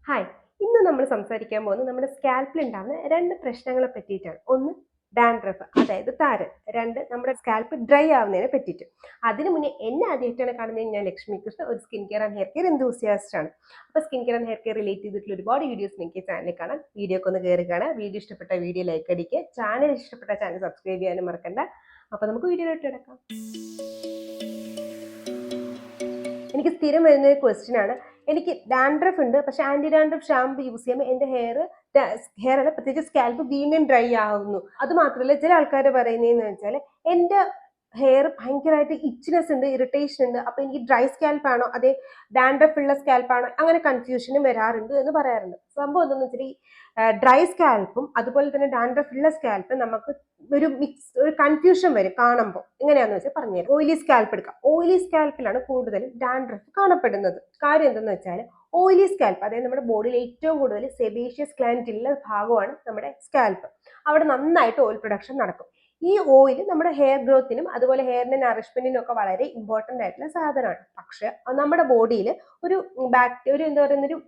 Hi, ഇന്ന് നമ്മൾ സംസാരിക്കാൻ പോകുന്നത് നമ്മുടെ സ്കാൽപ്പിൽ ഉണ്ടാകുന്ന രണ്ട് പ്രശ്നങ്ങളെ പറ്റിയിട്ടാണ്. ഒന്ന് ഡാൻഡ്രഫ്, അതായത് താരൻ. രണ്ട് നമ്മുടെ സ്കാൽപ്പ് ഡ്രൈ ആവുന്നതിനെ പറ്റിയിട്ട്. അതിനു മുന്നേ എന്നെ ആദ്യമായിട്ടാണ് കാണുന്നത്, ഞാൻ ലക്ഷ്മി കൃഷ്ണ, ഒരു skin care and hair care enthusiast ആണ്. അപ്പോൾ skin care and hair care relate ചെയ്തിട്ടുള്ള ഒരുപാട് വീഡിയോസ് നിങ്ങൾക്ക് ചാനലിൽ കാണാം. വീഡിയോ ഒക്കെ ഒന്ന് കയറി കാണാം. വീഡിയോ ഇഷ്ടപ്പെട്ട വീഡിയോ ലൈക്ക് അടിക്കുക, ചാനൽ ഇഷ്ടപ്പെട്ട ചാനൽ സബ്സ്ക്രൈബ് ചെയ്യാനും മറക്കണ്ട. അപ്പോൾ നമുക്ക് വീഡിയോയിലോട്ട് കിടക്കാം. എനിക്ക് സ്ഥിരം വരുന്ന ഒരു ക്വസ്റ്റ്യൻ ആണ്, എനിക്ക് ഡാൻഡ്രഫ് ഉണ്ട്, പക്ഷെ ആന്റി ഡാൻഡ്രഫ് ഷാമ്പു യൂസ് ചെയ്യുമ്പോൾ എൻ്റെ ഹെയർ അല്ല, പ്രത്യേകിച്ച് സ്കാൽപ്പ് വീണ്ടും ഡ്രൈ ആവുന്നു. അത് മാത്രമല്ല, ചില ആൾക്കാർ പറയുന്നതെന്ന് വെച്ചാൽ എൻ്റെ ഹെയർ ഭയങ്കരമായിട്ട് ഇച്ച്നെസ് ഉണ്ട്, ഇറിറ്റേഷൻ ഉണ്ട്, അപ്പൊ എനിക്ക് ഡ്രൈ സ്കാൽപ്പ് ആണോ അതേ ഡാൻഡ്രഫ് ഉള്ള സ്കാൽപ്പ് ആണോ, അങ്ങനെ കൺഫ്യൂഷനും വരാറുണ്ട് എന്ന് പറയാറുണ്ട്. സംഭവം എന്താണെന്ന് വെച്ചാൽ ഈ ഡ്രൈ സ്കാൽപ്പും അതുപോലെ തന്നെ ഡാൻഡ്രഫ് ഉള്ള സ്കാൽപ്പും നമുക്ക് ഒരു കൺഫ്യൂഷൻ വരും കാണുമ്പോൾ. എങ്ങനെയാന്ന് വെച്ചാൽ പറഞ്ഞുതരാം. ഓയിലി സ്കാൽപ്പ് എടുക്കാം. ഓയിലി സ്കാൽപ്പിലാണ് കൂടുതലും ഡാൻഡ്രഫ് കാണപ്പെടുന്നത്. കാര്യം എന്തെന്ന് വെച്ചാൽ ഓയിലി സ്കാൽപ്പ്, അതായത് നമ്മുടെ ബോഡിയിൽ ഏറ്റവും കൂടുതൽ സെബേഷ്യസ് ഗ്ലാൻഡ് ഉള്ള ഭാഗമാണ് നമ്മുടെ സ്കാൽപ്പ്. അവിടെ നന്നായിട്ട് ഓയിൽ പ്രൊഡക്ഷൻ നടക്കും. ഈ ഓയിൽ നമ്മുടെ ഹെയർ ഗ്രോത്തിനും അതുപോലെ ഹെയറിന്റെ നറിഷ്മെന്റിനും ഒക്കെ വളരെ ഇമ്പോർട്ടന്റ് ആയിട്ടുള്ള സാധനമാണ്. പക്ഷെ നമ്മുടെ ബോഡിയിൽ ഒരു എന്താ പറയുന്ന ഒരു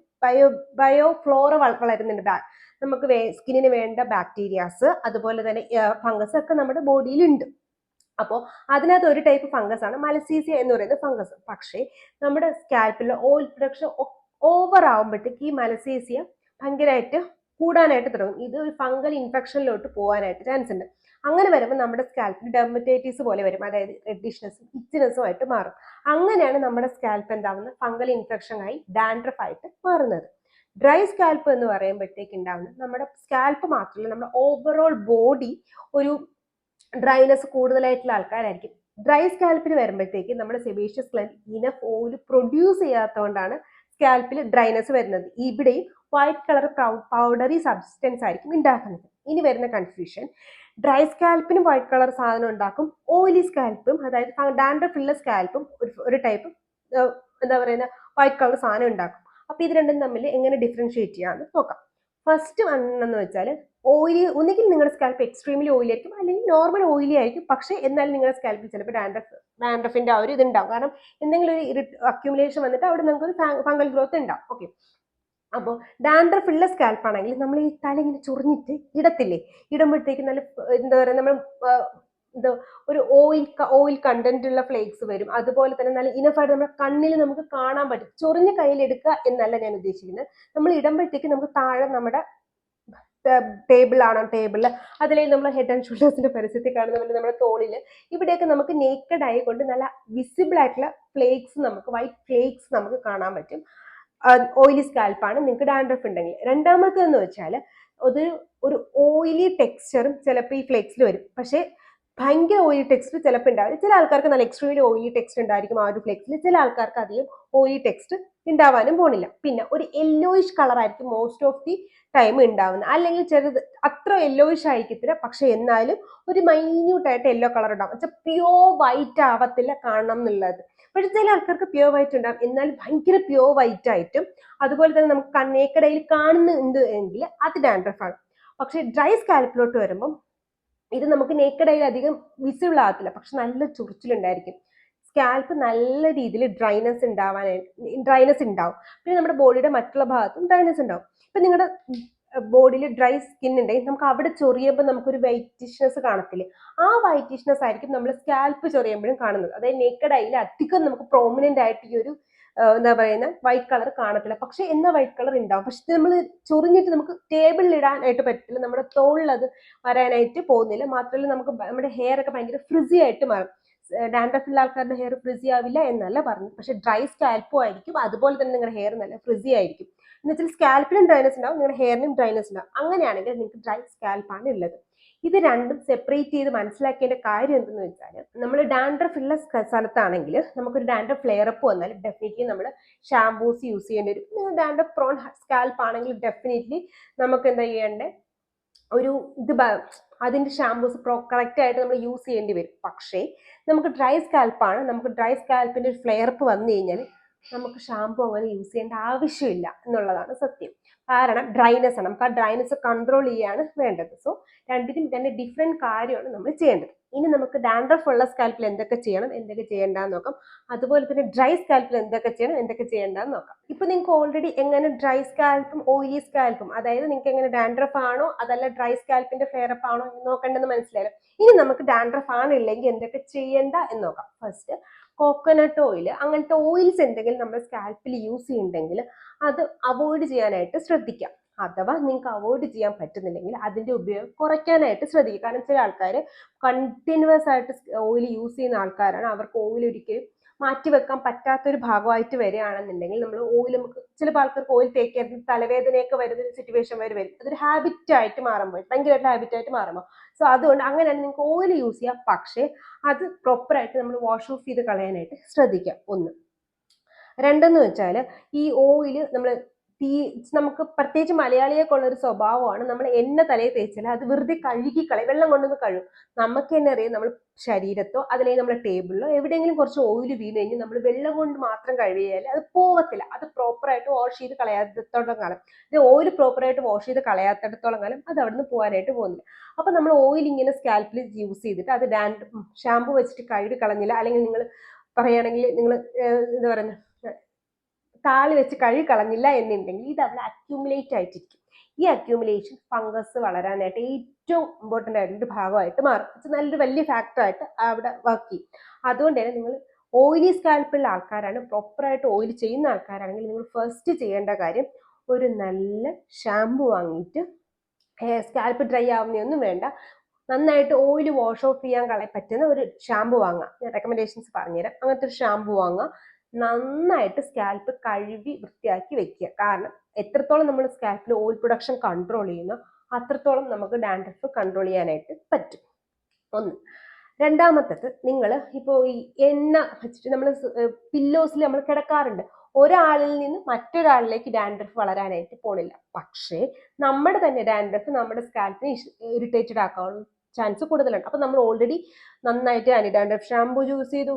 ബയോ ഫ്ലോറ വളരുന്നുണ്ട്. നമുക്ക് സ്കിന്നിന് വേണ്ട ബാക്ടീരിയാസ് അതുപോലെ തന്നെ ഫംഗസ് ഒക്കെ നമ്മുടെ ബോഡിയിലുണ്ട്. അപ്പോൾ അതിനകത്ത് ഒരു ടൈപ്പ് ഫംഗസ് ആണ് മലസീസിയ എന്ന് പറയുന്ന ഫംഗസ്. പക്ഷേ നമ്മുടെ സ്കാൽപ്പിലെ ഓയിൽ പ്രൊഡക്ഷൻ ഓവർ ആവുമ്പോഴത്തേക്ക് ഈ മലസീസിയ ഭയങ്കരമായിട്ട് കൂടാനായിട്ട് തുടങ്ങും. ഇത് ഒരു ഫംഗൽ ഇൻഫെക്ഷനിലോട്ട് പോകാനായിട്ട് ചാൻസ് ഉണ്ട്. അങ്ങനെ വരുമ്പോൾ നമ്മുടെ സ്കാൽപ്പിൽ ഡെർമറ്റൈറ്റിസ് പോലെ വരും, അതായത് റെഡിഷ്നെസ്സും ഇച്ചിനെസ്സും ആയിട്ട് മാറും. അങ്ങനെയാണ് നമ്മുടെ സ്കാൽപ്പ് എന്താവുന്നത്, ഫംഗൽ ഇൻഫെക്ഷൻ ആയി ഡാൻഡ്രഫ് ആയിട്ട് മാറുന്നത്. ഡ്രൈ സ്കാൽപ്പ് എന്ന് പറയുമ്പോഴത്തേക്ക് ഉണ്ടാവുന്നത് നമ്മുടെ സ്കാൽപ്പ് മാത്രമല്ല, നമ്മുടെ ഓവറോൾ ബോഡി ഒരു ഡ്രൈനെസ് കൂടുതലായിട്ടുള്ള ആൾക്കാരായിരിക്കും. ഡ്രൈ സ്കാൽപ്പിൽ വരുമ്പോഴത്തേക്ക് നമ്മുടെ sebaceous gland enough oil produce ചെയ്യാത്തതുകൊണ്ടാണ് സ്കാൽപ്പിൽ ഡ്രൈനെസ് വരുന്നത്. ഇവിടെയും വൈറ്റ് കളർ പൗഡറി സബ്സ്റ്റൻസ് ആയിരിക്കും ഉണ്ടാക്കുന്നത്. ഇനി വരുന്ന കൺഫ്യൂഷൻ, ഡ്രൈ സ്കാൽപ്പിനും വൈറ്റ് കളർ സാധനം ഉണ്ടാക്കും, ഓയിലി സ്കാൽപ്പും അതായത് ഡാൻഡ്രഫ് ഉള്ള സ്കാൽപ്പും ഒരു ടൈപ്പ് എന്താ പറയുന്ന വൈറ്റ് കളർ സാധനം ഉണ്ടാക്കും. അപ്പൊ ഇത് രണ്ടും തമ്മിൽ എങ്ങനെ ഡിഫറൻഷിയേറ്റ് ചെയ്യാമെന്ന് നോക്കാം. ഫസ്റ്റ് വന്നെന്ന് വെച്ചാൽ ഓയിലി, ഒന്നുകിൽ നിങ്ങളുടെ സ്കാൽപ്പ് എക്സ്ട്രീംലി ഓയിലി ആയിരിക്കും, അല്ലെങ്കിൽ നോർമൽ ഓയിലി ആയിരിക്കും. പക്ഷെ എന്നാലും നിങ്ങളുടെ സ്കാൽപ്പിൽ ചിലപ്പോൾ ഡാൻഡ്രഫിന്റെ ആ ഒരു ഇതുണ്ടാവും. കാരണം എന്തെങ്കിലും ഒരു അക്യുമുലേഷൻ വന്നിട്ട് അവിടെ നമുക്ക് ഒരു ഫംഗൽ ഗ്രോത്ത് ഉണ്ടാവും. ഓക്കെ, അപ്പോൾ ഡാൻഡ്രഫ് ഉള്ള സ്കാൽപ്പ് ആണെങ്കിൽ നമ്മൾ ഈ തല ഇങ്ങനെ ചൊറിഞ്ഞിട്ട് ഇടത്തില്ലേ, ഇടുമ്പോഴത്തേക്ക് നല്ല എന്താ പറയുക, നമ്മൾ എന്താ ഒരു ഓയിൽ കണ്ടന്റ് ഉള്ള ഫ്ലേക്സ് വരും. അതുപോലെ തന്നെ നല്ല ഇനഫായിട്ട് നമ്മുടെ കണ്ണിൽ നമുക്ക് കാണാൻ പറ്റും. ചൊറിഞ്ഞ കയ്യിലെടുക്കുക എന്നല്ല ഞാൻ ഉദ്ദേശിക്കുന്നത്. നമ്മൾ ഇടുമ്പോഴത്തേക്ക് നമുക്ക് താഴെ നമ്മുടെ ടേബിളിൽ അതിലേക്ക് നമ്മൾ ഹെഡ് ആൻഡ് ഷോൾഡേഴ്സിന്റെ പരസ്യത്തിൽ കാണുന്ന പോലെ നമ്മുടെ തോളിൽ ഇവിടെയൊക്കെ നമുക്ക് നേക്കഡ് ആയിക്കൊണ്ട് നല്ല വിസിബിൾ ആയിട്ടുള്ള ഫ്ലേക്സ്, നമുക്ക് വൈറ്റ് ഫ്ലേക്സ് നമുക്ക് കാണാൻ പറ്റും. ഓയിലി സ്കാൽപ്പാണ് നിങ്ങൾക്ക് ഡാൻഡ്രഫ് ഉണ്ടെങ്കിൽ. രണ്ടാമത്തെന്ന് വെച്ചാൽ ഒരു ഓയിലി ടെക്സ്ചറും ചിലപ്പോൾ ഈ ഫ്ലേക്സിൽ വരും. പക്ഷേ ഭയങ്കര ഓയിലി ടെക്സ്റ്റ് ചിലപ്പോൾ ഉണ്ടാവില്ല. ചില ആൾക്കാർക്ക് നല്ല എക്സ്ട്രീംലി ഓയിലി ടെക്സ്റ്റ് ഉണ്ടായിരിക്കും ആ ഒരു ഫ്ലേക്സിൽ. ചില ആൾക്കാർക്ക് അധികം ഓയിലി ടെക്സ്റ്റ് ഉണ്ടാവാനും പോണില്ല. പിന്നെ ഒരു യെല്ലോയിഷ് കളർ ആയിരിക്കും മോസ്റ്റ് ഓഫ് ദി ടൈം ഉണ്ടാവുന്നത്. അല്ലെങ്കിൽ ചെറുത് അത്ര യെല്ലോയിഷ് ആയിരിക്കത്തില്ല, പക്ഷെ എന്നാലും ഒരു മൈന്യൂട്ടായിട്ട് യെല്ലോ കളർ ഉണ്ടാവും. വെച്ചാൽ പ്യോർ വൈറ്റ് ആവത്തില്ല കാണണം എന്നുള്ളത്. പക്ഷെ ചില ആൾക്കാർക്ക് പ്യോർ വൈറ്റ് ഉണ്ടാവും, എന്നാലും ഭയങ്കര പ്യോർ വൈറ്റ് ആയിട്ടും. അതുപോലെ തന്നെ നമുക്ക് കണ്ണേക്കടയിൽ കാണുന്നുണ്ട് എങ്കിൽ അത് ഡാൻഡ്രഫ് ആണ്. പക്ഷെ ഡ്രൈ സ്കാൽപ്പിലോട്ട് വരുമ്പം ഇത് നമുക്ക് നേക്കഡായി അധികം വിസിബിൾ ആകത്തില്ല, പക്ഷെ നല്ല ചൊറിച്ചിലുണ്ടായിരിക്കും. സ്കാൽപ്പ് നല്ല രീതിയിൽ ഡ്രൈനെസ് ഉണ്ടാവും. പിന്നെ നമ്മുടെ ബോഡിയുടെ മറ്റുള്ള ഭാഗത്തും ഡ്രൈനെസ് ഉണ്ടാവും. ഇപ്പൊ നിങ്ങളുടെ ബോഡിയിൽ ഡ്രൈ സ്കിൻ ഉണ്ടെങ്കിൽ നമുക്ക് അവിടെ ചൊറിയുമ്പോൾ നമുക്കൊരു വൈറ്റിഷ്നെസ് കാണത്തില്ലേ, ആ വൈറ്റിഷ്നെസ് ആയിരിക്കും നമ്മൾ സ്കാൽപ്പ് ചൊറിയുമ്പോഴും കാണുന്നത്. അതായത് നേക്കഡായിൽ അധികം നമുക്ക് പ്രോമിനന്റ് ആയിട്ട് ഈ ഒരു എന്താ പറയുന്ന വൈറ്റ് കളർ കാണത്തില്ല. പക്ഷെ എന്നാ വൈറ്റ് കളർ ഉണ്ടാവും. പക്ഷെ നമ്മൾ ചൊറിഞ്ഞിട്ട് നമുക്ക് ടേബിളിൽ ഇടാനായിട്ട് പറ്റില്ല, നമ്മുടെ തോളിൽ അത് വരാനായിട്ട് പോകുന്നില്ല. മാത്രമല്ല നമുക്ക് നമ്മുടെ ഹെയർ ഒക്കെ ഭയങ്കര ഫ്രിസി ആയിട്ട് മാറും. ഡാൻഡ്രഫ് ഉള്ള ആൾക്കാരുടെ ഹെയർ ഫ്രിസി ആവില്ല എന്നല്ല പറഞ്ഞു, പക്ഷെ ഡ്രൈ സ്കാൽപ്പും ആയിരിക്കും. അതുപോലെ തന്നെ നിങ്ങളുടെ ഹെയർ നല്ല ഫ്രിസി ആയിരിക്കും. എന്ന് വെച്ചാൽ സ്കാൽപ്പിനും ഡ്രൈനസ് ഉണ്ടാവും, നിങ്ങളുടെ ഹെയറിനും ഡ്രൈനസ് ഉണ്ടാവും. അങ്ങനെയാണെങ്കിൽ നിങ്ങൾക്ക് ഡ്രൈ സ്കാൽപ്പാണ് ഉള്ളത്. ഇത് രണ്ടും സെപ്പറേറ്റ് ചെയ്ത് മനസ്സിലാക്കേണ്ട കാര്യം എന്തെന്ന് വെച്ചാൽ, നമ്മൾ ഡാൻഡ്രഫ് ഉള്ള സ്ഥലത്താണെങ്കിൽ നമുക്കൊരു ഡാൻഡ്രഫ് ഫ്ലെയറപ്പ് വന്നാൽ ഡെഫിനറ്റ്ലി നമ്മൾ ഷാംപൂസ് യൂസ് ചെയ്യേണ്ടി വരും. നിങ്ങൾ ഡാൻഡ്രഫ് പ്രോൺ സ്കാൽപ്പ് ആണെങ്കിൽ ഡെഫിനറ്റ്ലി നമുക്ക് എന്താ ചെയ്യേണ്ടത്, ഒരു അതിന്റെ ഷാംപൂസ് കറക്റ്റ് ആയിട്ട് നമ്മൾ യൂസ് ചെയ്യേണ്ടി വരും. പക്ഷേ നമുക്ക് ഡ്രൈ സ്കാൽപ്പാണ്, നമുക്ക് ഡ്രൈ സ്കാൽപ്പിന്റെ ഒരു ഫ്ലെയറപ്പ് വന്നു കഴിഞ്ഞാൽ നമുക്ക് ഷാംപൂ അങ്ങനെ യൂസ് ചെയ്യേണ്ട ആവശ്യമില്ല എന്നുള്ളതാണ് സത്യം. കാരണം ഡ്രൈനെസ് ആണ്, നമുക്ക് ആ ഡ്രൈനെസ് കൺട്രോൾ ചെയ്യാണ് വേണ്ടത്. സോ രണ്ടിനും രണ്ട് ഡിഫറെന്റ് കാര്യമാണ് നമ്മൾ ചെയ്യേണ്ടത്. ഇനി നമുക്ക് ഡാൻഡ്രഫ് ഉള്ള സ്കാൽപ്പിൽ എന്തൊക്കെ ചെയ്യണം, എന്തൊക്കെ ചെയ്യേണ്ടെന്ന് നോക്കാം. അതുപോലെ തന്നെ ഡ്രൈ സ്കാൽപ്പിൽ എന്തൊക്കെ ചെയ്യണം, എന്തൊക്കെ ചെയ്യേണ്ടെന്ന് നോക്കാം. ഇപ്പൊ നിങ്ങൾക്ക് ഓൾറെഡി എങ്ങനെ ഡ്രൈ സ്കാൽപ്പും ഓയിലി സ്കാൽപ്പും, അതായത് നിങ്ങൾക്ക് എങ്ങനെ ഡാൻഡ്രഫ് ആണോ അതല്ല ഡ്രൈ സ്കാൽപ്പിന്റെ ഫ്ലെയർ അപ്പ് ആണോ എന്ന് നോക്കേണ്ടെന്ന് മനസ്സിലായല്ലോ. ഇനി നമുക്ക് ഡാൻഡ്രഫ് ആണില്ലെങ്കിൽ എന്തൊക്കെ ചെയ്യേണ്ട എന്ന് നോക്കാം. ഫസ്റ്റ്, കോക്കനട്ട് ഓയിൽ, അങ്ങനത്തെ ഓയിൽസ് എന്തെങ്കിലും നമ്മൾ സ്കാൽപ്പിൽ യൂസ് ചെയ്യുന്നുണ്ടെങ്കിൽ അത് അവോയ്ഡ് ചെയ്യാനായിട്ട് ശ്രദ്ധിക്കാം. അഥവാ നിങ്ങൾക്ക് അവോയ്ഡ് ചെയ്യാൻ പറ്റുന്നില്ലെങ്കിൽ അതിന്റെ ഉപയോഗം കുറയ്ക്കാനായിട്ട് ശ്രദ്ധിക്കുക. കാരണം ചില ആൾക്കാർ കണ്ടിന്യൂസ് ആയിട്ട് ഓയിൽ യൂസ് ചെയ്യുന്ന ആൾക്കാരാണ്. അവർക്ക് ഓയിൽ ഒരിക്കലും മാറ്റിവെക്കാൻ പറ്റാത്തൊരു ഭാഗമായിട്ട് വരികയാണെന്നുണ്ടെങ്കിൽ നമ്മൾ ഓയിൽ, നമുക്ക് ചില ആൾക്കാർക്ക് ഓയിൽ തേക്ക് ചെയ്ത് തലവേദനയൊക്കെ വരുന്ന ഒരു സിറ്റുവേഷൻ വരും. അതൊരു ഹാബിറ്റ് ആയിട്ട് മാറുമ്പോൾ, ഭയങ്കരമായിട്ട് ഹാബിറ്റ് ആയിട്ട് മാറുമ്പോൾ, സോ അതുകൊണ്ട് അങ്ങനെയാണ് നിങ്ങൾക്ക് ഓയിൽ യൂസ് ചെയ്യാം. പക്ഷേ അത് പ്രോപ്പറായിട്ട് നമ്മൾ വാഷ് ഓഫ് ചെയ്ത് കളയാനായിട്ട് ശ്രദ്ധിക്കാം. ഒന്ന്. രണ്ടെന്ന് വെച്ചാൽ ഈ ഓയിൽ നമ്മൾ നമുക്ക് പ്രത്യേകിച്ച് മലയാളിയൊക്കെ ഉള്ള ഒരു സ്വഭാവമാണ്, നമ്മൾ എണ്ണ തലയിൽ തേച്ചാൽ അത് വെറുതെ കഴുകിക്കളയും, വെള്ളം കൊണ്ടൊന്ന് കഴുകും. നമുക്ക് തന്നെ അറിയാം, നമ്മൾ ശരീരത്തോ അതല്ലെങ്കിൽ നമ്മുടെ ടേബിളിലോ എവിടെയെങ്കിലും കുറച്ച് ഓയിൽ വീണ് കഴിഞ്ഞാൽ നമ്മൾ വെള്ളം കൊണ്ട് മാത്രം കഴുകിയാൽ അത് പോവത്തില്ല. അത് പ്രോപ്പറായിട്ട് വാഷ് ചെയ്ത് കളയാത്തിടത്തോളം കാലം, ഇത് ഓയിൽ പ്രോപ്പറായിട്ട് വാഷ് ചെയ്ത് കളയാത്തിടത്തോളം കാലം അത് അവിടെ നിന്ന് പോകാനായിട്ട് പോകുന്നില്ല. അപ്പൊ നമ്മൾ ഓയിൽ ഇങ്ങനെ സ്കാൽപ്പിൽ യൂസ് ചെയ്തിട്ട് അത് ഷാമ്പു വെച്ചിട്ട് കഴുകി കളഞ്ഞില്ല, അല്ലെങ്കിൽ നിങ്ങൾ പറയുകയാണെങ്കിൽ നിങ്ങൾ എന്താ പറയുന്നത്, താളി വെച്ച് കഴുകി കളഞ്ഞില്ല എന്നുണ്ടെങ്കിൽ ഇത് അവിടെ അക്യൂമുലേറ്റ് ആയിട്ടിരിക്കും. ഈ അക്യൂമുലേഷൻ ഫംഗസ് വളരാനായിട്ട് ഏറ്റവും ഇമ്പോർട്ടൻ്റ് ആയിട്ടൊരു ഭാഗമായിട്ട് മാറും. നല്ലൊരു വലിയ ഫാക്ടറായിട്ട് അവിടെ വർക്ക് ചെയ്യും. അതുകൊണ്ട് തന്നെ നിങ്ങൾ ഓയിലി സ്കാൽപ്പുള്ള ആൾക്കാരാണ്, പ്രോപ്പറായിട്ട് ഓയിൽ ചെയ്യുന്ന ആൾക്കാരാണെങ്കിൽ നിങ്ങൾ ഫസ്റ്റ് ചെയ്യേണ്ട കാര്യം ഒരു നല്ല ഷാമ്പു വാങ്ങിയിട്ട്, സ്കാൽപ്പ് ഡ്രൈ ആവുന്നതൊന്നും വേണ്ട, നന്നായിട്ട് ഓയിൽ വാഷ് ഓഫ് ചെയ്യാൻ പറ്റുന്ന ഒരു ഷാമ്പു വാങ്ങുക. ഞാൻ റെക്കമെൻഡേഷൻസ് പറഞ്ഞുതരാം. അങ്ങനത്തെ ഒരു ഷാമ്പു വാങ്ങുക, നന്നായിട്ട് സ്കാൽപ്പ് കഴുകി വൃത്തിയാക്കി വെക്കുക. കാരണം എത്രത്തോളം നമ്മൾ സ്കാൽപ്പിൽ ഓയിൽ പ്രൊഡക്ഷൻ കൺട്രോൾ ചെയ്യുന്നു അത്രത്തോളം നമുക്ക് ഡാൻഡ്രഫ് കൺട്രോൾ ചെയ്യാനായിട്ട് പറ്റും. ഒന്ന്. രണ്ടാമത്തത്, നിങ്ങൾ ഇപ്പോൾ ഈ എണ്ണ വെച്ചിട്ട് നമ്മൾ പില്ലോസിൽ നമ്മൾ കിടക്കാറുണ്ട്. ഒരാളിൽ നിന്ന് മറ്റൊരാളിലേക്ക് ഡാൻഡ്രഫ് വളരാനായിട്ട് പോണില്ല. പക്ഷേ നമ്മുടെ തന്നെ ഡാൻഡ്രഫ് നമ്മുടെ സ്കാൽപ്പിനെ ഇറിറ്റേറ്റഡ് ആക്കാനുള്ള ചാൻസ് കൂടുതലാണ്. അപ്പൊ നമ്മൾ ഓൾറെഡി നന്നായിട്ട് ആന്റി ഡാൻഡ്രഫ് ഷാമ്പു യൂസ് ചെയ്തു,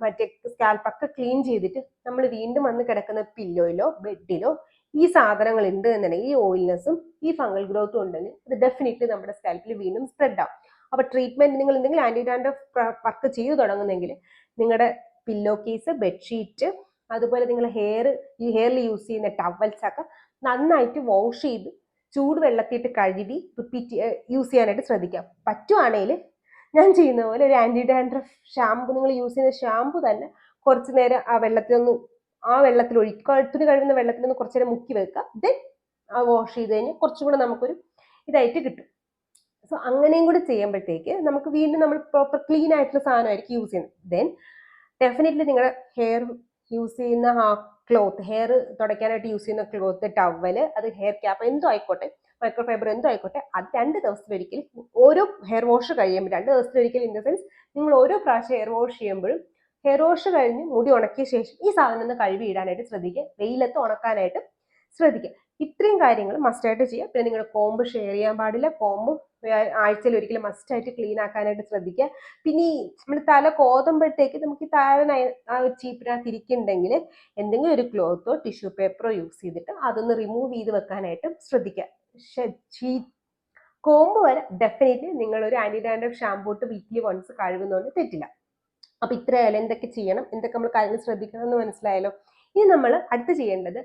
മറ്റേ സ്കാൽപ്പൊക്കെ ക്ലീൻ ചെയ്തിട്ട് നമ്മൾ വീണ്ടും വന്ന് കിടക്കുന്ന പില്ലോയിലോ ബെഡിലോ ഈ സാധനങ്ങൾ ഉണ്ട് എന്നുണ്ടെങ്കിൽ, ഈ ഓയിൽനെസ്സും ഈ ഫംഗൽ ഗ്രോത്തും ഉണ്ടെങ്കിൽ അത് ഡെഫിനറ്റ്ലി നമ്മുടെ സ്കാൽപ്പിൽ വീണ്ടും സ്പ്രെഡ് ആവും. അപ്പൊ ട്രീറ്റ്മെന്റ് നിങ്ങൾ എന്തെങ്കിലും ആന്റി ഡാൻഡ്രഫ് വർക്ക് ചെയ്തു തുടങ്ങുന്നെങ്കിൽ നിങ്ങളുടെ പില്ലോ കേസ്, ബെഡ്ഷീറ്റ്, അതുപോലെ നിങ്ങൾ ഈ ഹെയറിൽ യൂസ് ചെയ്യുന്ന ടവൽസ് ഒക്കെ നന്നായിട്ട് വാഷ് ചെയ്ത് ചൂടുവെള്ളത്തിയിട്ട് കഴുകി റിപ്പീറ്റ് യൂസ് ചെയ്യാനായിട്ട് ശ്രദ്ധിക്കാം. പറ്റുവാണെങ്കിൽ ഞാൻ ചെയ്യുന്ന പോലെ ഒരു ആന്റി ഡാൻഡ്രഫ് ഷാമ്പു, നിങ്ങൾ യൂസ് ചെയ്യുന്ന ഷാമ്പു തന്നെ കുറച്ചു നേരം ആ വെള്ളത്തിൽ തുണി കഴുകുന്ന വെള്ളത്തിലൊന്ന് കുറച്ചു നേരം മുക്കി വെക്കുക. ദെൻ ആ വാഷ് ചെയ്ത് കഴിഞ്ഞാൽ കുറച്ചും കൂടെ നമുക്കൊരു ഇതായിട്ട് കിട്ടും. സോ അങ്ങനെയും കൂടെ ചെയ്യുമ്പോഴത്തേക്ക് നമുക്ക് വീണ്ടും നമ്മൾ പ്രോപ്പർ ക്ലീൻ ആയിട്ടുള്ള സാധനമായിരിക്കും യൂസ് ചെയ്യുന്നത്. ദെൻ ഡെഫിനറ്റ്ലി നിങ്ങളുടെ ഹെയർ യൂസ് ചെയ്യുന്ന ക്ലോത്ത്, ഹെയർ തുടയ്ക്കാനായിട്ട് യൂസ് ചെയ്യുന്ന ക്ലോത്ത്, ടവല്, അത് ഹെയർ ക്യാപ്പ് എന്തോ ആയിക്കോട്ടെ, മൈക്രോഫൈബർ എന്തോ ആയിക്കോട്ടെ, അത് 2 ദിവസത്തിലൊരിക്കൽ, ഓരോ ഹെയർ വാഷ് കഴിയുമ്പോൾ 2 ദിവസത്തിലൊരിക്കൽ, ഇൻ ദ സെൻസ് നിങ്ങൾ ഓരോ പ്രാവശ്യം ഹെയർ വാഷ് ചെയ്യുമ്പോഴും ഹെയർ വാഷ് കഴിഞ്ഞ് മുടി ഉണക്കിയ ശേഷം ഈ സാധനം ഒന്ന് കഴുകി ഇടാനായിട്ട് ശ്രദ്ധിക്കുക. വെയിലത്ത് ഉണക്കാനായിട്ട് ശ്രദ്ധിക്കുക. ഇത്രയും കാര്യങ്ങൾ മസ്റ്റായിട്ട് ചെയ്യുക. പിന്നെ നിങ്ങളുടെ കോമ്പ് ഷെയർ ചെയ്യാൻ പാടില്ല. കോമ്പ് ആഴ്ചയിൽ ഒരിക്കലും മസ്റ്റായിട്ട് ക്ലീൻ ആക്കാനായിട്ട് ശ്രദ്ധിക്കുക. പിന്നെ ഈ നമ്മൾ തല കോതുമ്പോഴത്തേക്ക് നമുക്ക് ഈ താഴെ ആ ഒരു ചീപ്പിനകത്ത് ഇരിക്കുന്നുണ്ടെങ്കിൽ എന്തെങ്കിലും ഒരു ക്ലോത്തോ ടിഷ്യൂ പേപ്പറോ യൂസ് ചെയ്തിട്ട് അതൊന്ന് റിമൂവ് ചെയ്ത് വെക്കാനായിട്ട് ശ്രദ്ധിക്കുക. കോമ്പ് വരെ ഡെഫിനറ്റ്ലി നിങ്ങൾ ഒരു ആന്റി ഡാൻഡ്രഫ് ഷാമ്പൂ ഇട്ട് വീക്ക്ലി വൺസ് കഴുകുന്നതുകൊണ്ട് തെറ്റില്ല. അപ്പൊ ഇത്രയായാലും എന്തൊക്കെ ചെയ്യണം, എന്തൊക്കെ നമ്മൾ കാര്യങ്ങൾ ശ്രദ്ധിക്കണം എന്ന് മനസ്സിലായല്ലോ. ഇനി നമ്മൾ അടുത്ത് ചെയ്യേണ്ടത്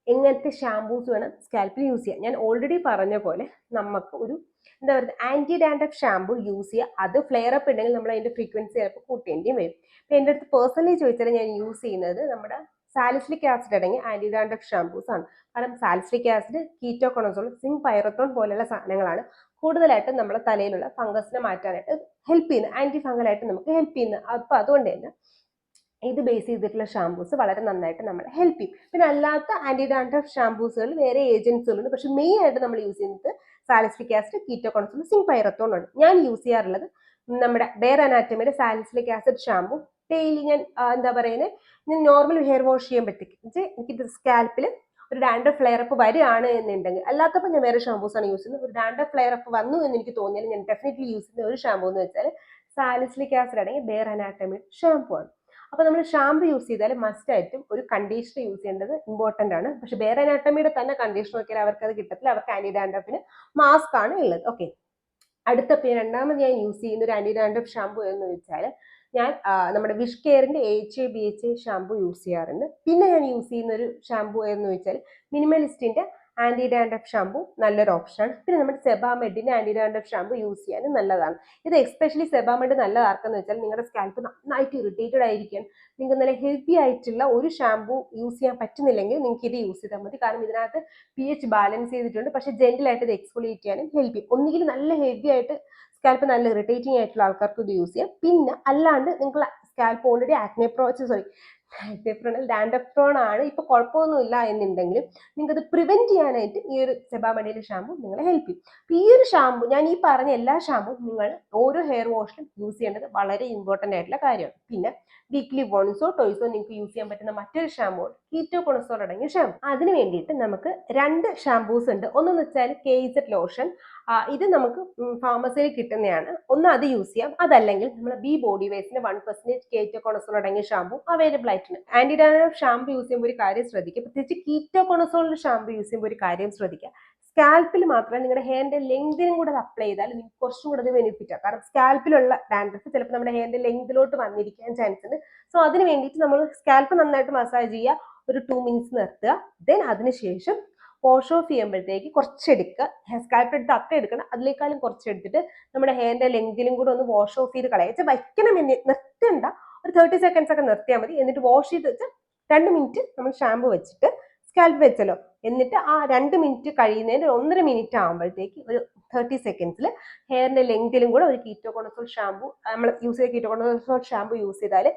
എങ്ങനത്തെ ഷാമ്പൂസ് വേണം സ്കാൽപ്പിൽ യൂസ് ചെയ്യാം. ഞാൻ ഓൾറെഡി പറഞ്ഞ പോലെ നമുക്ക് ഒരു എന്താ പറയുക, ആന്റി ഡാൻഡ്രഫ് ഷാമ്പൂ യൂസ് ചെയ്യുക. അത് ഫ്ലെയർ അപ്പ് ഉണ്ടെങ്കിൽ നമ്മൾ അതിന്റെ ഫ്രീക്വൻസി ചിലപ്പോൾ കൂട്ടേണ്ടിയും വരും. ഇപ്പൊ എൻ്റെ അടുത്ത് പേഴ്സണലി ചോദിച്ചാൽ ഞാൻ യൂസ് ചെയ്യുന്നത് നമ്മുടെ സാലിസിലിക് ആസിഡ് അടങ്ങിയ ആന്റി ഡാൻഡ്രഫ് ഷാമ്പൂസ് ആണ്. കാരണം സാലിസിലിക് ആസിഡ്, കീറ്റോകോണസോൾ, സിങ്ക് പൈറത്തോൺ പോലെയുള്ള സാധനങ്ങളാണ് കൂടുതലായിട്ടും നമ്മുടെ തലയിലുള്ള ഫംഗസിനെ മാറ്റാനായിട്ട് ഹെൽപ്പ് ചെയ്യുന്നത്, ആന്റി ഫംഗലായിട്ട് നമുക്ക് ഹെൽപ്പ് ചെയ്യുന്നത്. അപ്പൊ അതുകൊണ്ട് തന്നെ ഇത് ബേസ് ചെയ്തിട്ടുള്ള ഷാമ്പൂസ് വളരെ നന്നായിട്ട് നമ്മളെ ഹെൽപ്പ് ചെയ്യും. പിന്നെ അല്ലാത്ത ആന്റി ഡാൻഡ്രഫ് ഷാമ്പൂസുകൾ വേറെ ഏജൻസുകളുണ്ട്. പക്ഷെ മെയിൻ ആയിട്ട് നമ്മൾ യൂസ് ചെയ്യുന്നത് salicylic acid, ketoconazole, zinc pyrithione ആണ്. ഞാൻ യൂസ് ചെയ്യാറുള്ളത് നമ്മുടെ ബെയർ അനാറ്റമിയുടെ സാലിസിലിക് ആസിഡ് ഷാമ്പൂ. ഡെയിലി ഞാൻ എന്താ പറയുന്നത്, ഞാൻ നോർമൽ ഹെയർ വാഷ് ചെയ്യുമ്പോഴത്തേക്ക് എനിക്ക് സ്കാൽപ്പിൽ ഒരു ഡാൻഡ്രഫ് ഫ്ലെയർ അപ്പ് വരികയാണ് എന്നുണ്ടെങ്കിൽ, അല്ലാത്തപ്പോൾ ഞാൻ വേറെ ഷാമ്പൂസ് ആണ് യൂസ് ചെയ്യുന്നത്. ഒരു ഡാൻഡ്രഫ് ഫ്ലെയർ അപ്പ് വന്നു എന്ന് എനിക്ക് തോന്നിയാൽ ഞാൻ ഡെഫിനറ്റ്ലി യൂസ് ചെയ്യുന്ന ഒരു ഷാമ്പൂ എന്ന് വെച്ചാൽ സാലിസിലിക് ആസിഡ് ആണെങ്കിൽ ബെയർ അനാറ്റമിയുടെ ഷാമ്പൂ ആണ്. അപ്പോൾ നമ്മൾ ഷാമ്പു യൂസ് ചെയ്താൽ മസ്റ്റ് ആയിട്ടും ഒരു കണ്ടീഷണർ യൂസ് ചെയ്യേണ്ടത് ഇമ്പോർട്ടൻ്റ് ആണ്. പക്ഷെ വേറെ അനാട്ടമിയുടെ തന്നെ കണ്ടീഷണർ നോക്കിയാൽ അവർക്ക് അത് കിട്ടത്തില്ല. അവർക്ക് ആന്റി ഡാൻഡ്രഫിന് മാസ്ക് ആണ് ഉള്ളത്. ഓക്കെ, രണ്ടാമത് ഞാൻ യൂസ് ചെയ്യുന്ന ഒരു ആന്റി ഡാൻഡ്രഫ് ഷാമ്പു എന്ന് വെച്ചാൽ ഞാൻ നമ്മുടെ വിഷ് കെയറിന്റെ AHA/BHA ഷാമ്പു യൂസ് ചെയ്യാറുണ്ട്. പിന്നെ ഞാൻ യൂസ് ചെയ്യുന്ന ഒരു ഷാമ്പു എന്ന് വെച്ചാൽ മിനിമലിസ്റ്റിന്റെ ആന്റി ഡാൻഡ്രഫ് ഷാമ്പു നല്ലൊരു ഓപ്ഷനാണ്. പിന്നെ നമ്മുടെ സെബാമെഡിന്റെ ആന്റി ഡാൻഡ്രഫ് ഷാമ്പു യൂസ് ചെയ്യാനും നല്ലതാണ്. ഇത് എസ്പെഷ്യലി സെബാമെഡ് നല്ലതാർക്കെന്ന് വെച്ചാൽ നിങ്ങളുടെ സ്കാൽപ്പ് നന്നായിട്ട് ഇറിറ്റേറ്റഡ് ആയിരിക്കും, നിങ്ങൾക്ക് നല്ല ഹെവി ആയിട്ടുള്ള ഒരു ഷാമ്പു യൂസ് ചെയ്യാൻ പറ്റുന്നില്ലെങ്കിൽ നിങ്ങൾക്ക് ഇത് യൂസ് ചെയ്താൽ മതി. കാരണം ഇതിനകത്ത് pH ബാലൻസ് ചെയ്തിട്ടുണ്ട്. പക്ഷെ ജെന്റിൽ ആയിട്ട് ഇത് എക്സ്ഫോളിയേറ്റ് ചെയ്യാനും ഹെൽപ്പ് ചെയ്യും. ഒന്നുകിൽ നല്ല ഹെവി ആയിട്ട് സ്കാൽപ്പ് നല്ല ഇറിറ്റേറ്റിംഗ് ആയിട്ടുള്ള ആൾക്കാർക്ക് ഇത് യൂസ് ചെയ്യാം. പിന്നെ അല്ലാണ്ട് നിങ്ങൾ സ്കാൽപ്പ് ഓൾറെഡി ഡാൻഡ്രഫ് പ്രോൺ ആണ്, ഇപ്പൊ കുഴപ്പമൊന്നുമില്ല എന്നുണ്ടെങ്കിലും നിങ്ങൾക്ക് അത് പ്രിവെന്റ് ചെയ്യാനായിട്ട് ഈ ഒരു സെബാമെഡിന്റെ ഷാമ്പു നിങ്ങളെ ഹെൽപ്പ് ചെയ്യും. ഈ ഒരു ഷാമ്പു, ഞാൻ ഈ പറഞ്ഞ എല്ലാ ഷാമ്പും നിങ്ങൾ ഓരോ ഹെയർ വാഷിലും യൂസ് ചെയ്യേണ്ടത് വളരെ ഇമ്പോർട്ടന്റ് ആയിട്ടുള്ള കാര്യമാണ്. പിന്നെ വീക്ക്ലി വൺസോ ടോയ്സോ നിങ്ങൾക്ക് യൂസ് ചെയ്യാൻ പറ്റുന്ന മറ്റൊരു ഷാമ്പു കീറ്റോകോണസോൾ അടങ്ങിയ ഷാമ്പു. അതിന് വേണ്ടിയിട്ട് നമുക്ക് 2 ഷാമ്പൂസ് ഉണ്ട്. ഒന്നെന്ന് വെച്ചാൽ KZ ലോഷൻ. ഇത് നമുക്ക് ഫാർമസിയിൽ കിട്ടുന്നതാണ്. ഒന്ന് അത് യൂസ് ചെയ്യാം. അതല്ലെങ്കിൽ നമ്മൾ ബി ബോഡി വേസിന്റെ 1% കീറ്റോകോണസോൾ അടങ്ങിയ ഷാമ്പു അവൈലബിൾ ആയിട്ടുണ്ട്. ആന്റി ഡാൻഡ്രഫ് ഷാമ്പു യൂസ് ചെയ്യുമ്പോൾ ഒരു കാര്യം ശ്രദ്ധിക്കുക, പ്രത്യേകിച്ച് കീറ്റോകോണസോളിന്റെ ഷാമ്പു യൂസ് ചെയ്യുമ്പോൾ ഒരു കാര്യം ശ്രദ്ധിക്കുക, സ്കാൽപ്പിൽ മാത്രമേ നിങ്ങളുടെ ഹെയറിന്റെ ലെങ്തിനും കൂടെ അത് അപ്ലൈ ചെയ്താൽ നിങ്ങൾക്ക് കുറച്ചും കൂടെ അത് ബെനിഫിറ്റ് ആണ്. കാരണം സ്കാൽപ്പിലുള്ള ഡാൻഡ്രഫ് ചിലപ്പോൾ നമ്മുടെ ഹെയറിന്റെ ലെങ്തിലോട്ട് വന്നിരിക്കാൻ ചാൻസ് ഉണ്ട്. സോ അതിന് വേണ്ടിയിട്ട് നമ്മൾ സ്കാൽപ്പ് നന്നായിട്ട് മസാജ് ചെയ്യുക, ഒരു 2 മിനിറ്റ്സ് നിർത്തുക. ദെൻ അതിനുശേഷം വാഷ് ഓഫ് ചെയ്യുമ്പോഴത്തേക്ക് കുറച്ചെടുക്കുക, സ്കാൽപ്പ് എടുത്ത് അത്ര എടുക്കണം, അതിനേക്കാളും കുറച്ചെടുത്തിട്ട് നമ്മുടെ ഹെയറിന്റെ ലെങ്തിലും കൂടെ ഒന്ന് വാഷ് ഓഫ് ചെയ്ത് കളയുക. വയ്ക്കണം, നിർത്തേണ്ട, ഒരു 30 സെക്കൻഡ്സ് ഒക്കെ നിർത്തിയാൽ മതി. എന്നിട്ട് വാഷ് ചെയ്ത് വെച്ച് 2 മിനിറ്റ് നമ്മൾ ഷാമ്പു വെച്ചിട്ട് സ്കാൽപ്പ് വെച്ചല്ലോ, എന്നിട്ട് ആ 2 മിനിറ്റ് കഴിയുന്നതിന് 1.5 മിനിറ്റ് ആകുമ്പോഴത്തേക്ക് ഒരു 30 സെക്കൻഡ്സിൽ ഹെയറിന്റെ ലെങ്തിലും കൂടെ ഒരു കീറ്റോകോണസോൾ ഷാമ്പു, നമ്മൾ യൂസ് ചെയ്ത കീറ്റോകോണസോൾ ഷാമ്പു യൂസ് ചെയ്താൽ